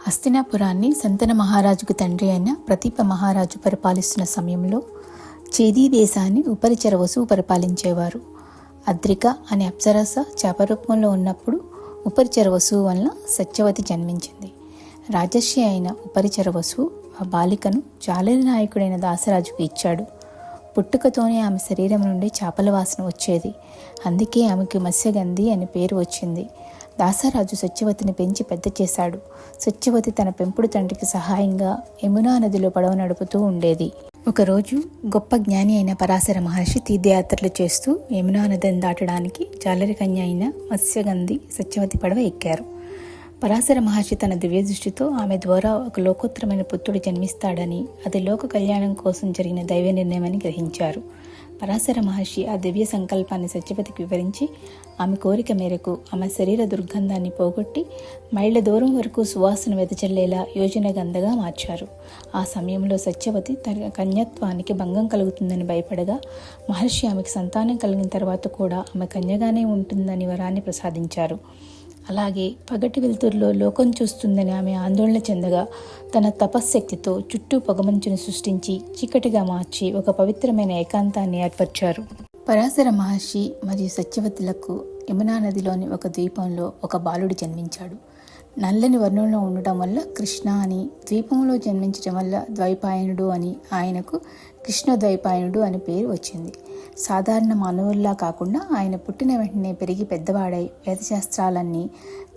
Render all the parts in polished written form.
హస్తినాపురాన్ని శంతన మహారాజుకు తండ్రి అయిన ప్రతీప మహారాజు పరిపాలిస్తున్న సమయంలో చేదీ దేశాన్ని ఉపరిచర వసువు పరిపాలించేవారు. అద్రిక అనే అప్సరస చేపరూపంలో ఉన్నప్పుడు ఉపరిచర వసువు వలన సత్యవతి జన్మించింది. రాజర్షి అయిన ఉపరిచర వసువు ఆ బాలికను జాలరి నాయకుడైన దాసరాజుకు ఇచ్చాడు. పుట్టుకతోనే ఆమె శరీరం నుండి చేపల వాసన వచ్చేది. అందుకే ఆమెకు మత్స్యగంధి అని పేరు వచ్చింది. దాసరాజు సత్యవతిని పెంచి పెద్ద చేశాడు. సత్యవతి తన పెంపుడు తండ్రికి సహాయంగా యమునా నదిలో పడవ నడుపుతూ ఉండేది. ఒకరోజు గొప్ప జ్ఞాని అయిన పరాశర మహర్షి తీర్థయాత్రలు చేస్తూ యమునా నదిని దాటడానికి జాలరి కన్య అయిన మత్స్యగంధి సత్యవతి పడవ ఎక్కారు. పరాశర మహర్షి తన దివ్య దృష్టితో ఆమె ద్వారా ఒక లోకోత్తరమైన పుత్రుడు జన్మిస్తాడని, అది లోక కళ్యాణం కోసం జరిగిన దైవ నిర్ణయమని గ్రహించారు. పరాశర మహర్షి ఆ దివ్య సంకల్పాన్ని సత్యవతికి వివరించి ఆమె కోరిక మేరకు ఆమె శరీర దుర్గంధాన్ని పోగొట్టి మైళ్ళ దూరం వరకు సువాసన వెదజల్లేలా యోజన గంధగా మార్చారు. ఆ సమయంలో సత్యవతి తన కన్యత్వానికి భంగం కలుగుతుందని భయపడగా మహర్షి ఆమెకు సంతానం కలిగిన తర్వాత కూడా ఆమె కన్యగానే ఉంటుందని వరాన్ని ప్రసాదించారు. అలాగే పగటి వెలుతురులో లోకం చూస్తుందని ఆమె ఆందోళన చెందగా తన తపశ్శక్తితో చుట్టూ పొగమంచును సృష్టించి చీకటిగా మార్చి ఒక పవిత్రమైన ఏకాంతాన్ని ఏర్పరిచారు. పరాశర మహర్షి మరియు సత్యవతులకు యమునా నదిలోని ఒక ద్వీపంలో ఒక బాలుడు జన్మించాడు. నల్లని వర్ణంలో ఉండటం వల్ల కృష్ణ అని, ద్వీపంలో జన్మించడం వల్ల ద్వైపాయనుడు అని ఆయనకు కృష్ణ ద్వైపాయనుడు అని పేరు వచ్చింది. సాధారణ మానవుల్లా కాకుండా ఆయన పుట్టిన వెంటనే పెరిగి పెద్దవాడై వేదశాస్త్రాలన్నీ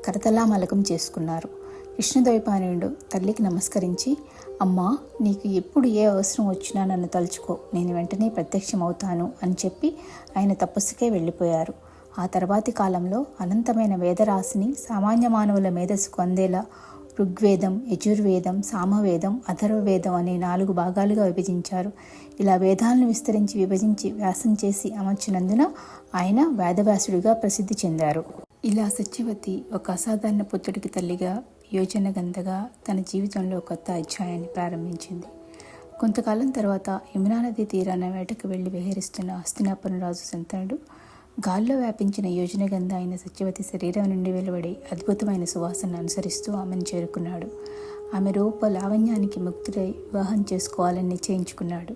కరతలామలకం చేసుకున్నారు. కృష్ణద్వైపాయనుడు తల్లికి నమస్కరించి, అమ్మా, నీకు ఎప్పుడు ఏ అవసరం వచ్చినా నన్ను తలుచుకో, నేను వెంటనే ప్రత్యక్షమవుతాను అని చెప్పి ఆయన తపస్సుకే వెళ్ళిపోయారు. ఆ తర్వాతి కాలంలో అనంతమైన వేదరాశిని సామాన్య మానవుల మేధస్సుకు అందేలా ఋగ్వేదం, యజుర్వేదం, సామవేదం, అథర్వవేదం అనే 4 భాగాలుగా విభజించారు. ఇలా వేదాలను విభజించి వ్యాసం చేసి అమర్చినందున ఆయన వేదవ్యాసుడిగా ప్రసిద్ధి చెందారు. ఇలా సత్యవతి ఒక అసాధారణ పుత్రుడికి తల్లిగా, యోజన గంధగా తన జీవితంలో కొత్త అధ్యాయాన్ని ప్రారంభించింది. కొంతకాలం తర్వాత యమునా నది తీరాన వేటకు వెళ్లి విహరిస్తున్న హస్తినాపురం రాజు శంతనుడు గాల్లో వ్యాపించిన యోజన గంధ అయిన సత్యవతి శరీరం నుండి వెలువడి అద్భుతమైన సువాసనను అనుసరిస్తూ ఆమెను చేరుకున్నాడు. ఆమె రూప లావణ్యానికి ముక్తుడై వివాహం చేసుకోవాలని నిశ్చయించుకున్నాడు.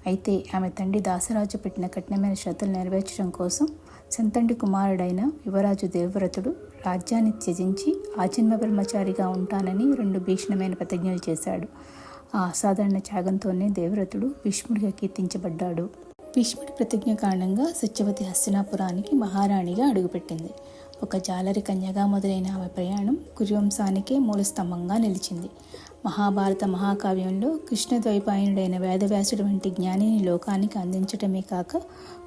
అయితే ఆమె తండ్రి దాసరాజు పెట్టిన కఠినమైన షరతులు నెరవేర్చడం కోసం శంతండి కుమారుడైన యువరాజు దేవవ్రతుడు రాజ్యాన్ని త్యజించి ఆజన్మ బ్రహ్మచారిగా ఉంటానని 2 భీషణమైన ప్రతిజ్ఞలు చేశాడు. ఆ అసాధారణ త్యాగంతోనే దేవవ్రతుడు భీష్ముడిగా కీర్తించబడ్డాడు. భీష్ముడి ప్రతిజ్ఞ కారణంగా సత్యవతి హస్తినాపురానికి మహారాణిగా అడుగుపెట్టింది. ఒక జాలరి కన్యగా మొదలైన ఆమె ప్రయాణం కురువంశానికే మూలస్తంభంగా నిలిచింది. మహాభారత మహాకావ్యంలో కృష్ణద్వైపాయనుడైన వేదవ్యాసుడు వంటి జ్ఞానిని లోకానికి అందించడమే కాక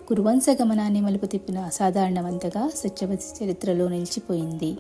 కురువంశ గమనాన్ని మలుపు తిప్పిన అసాధారణవంతగా సత్యవతి చరిత్రలో నిలిచిపోయింది.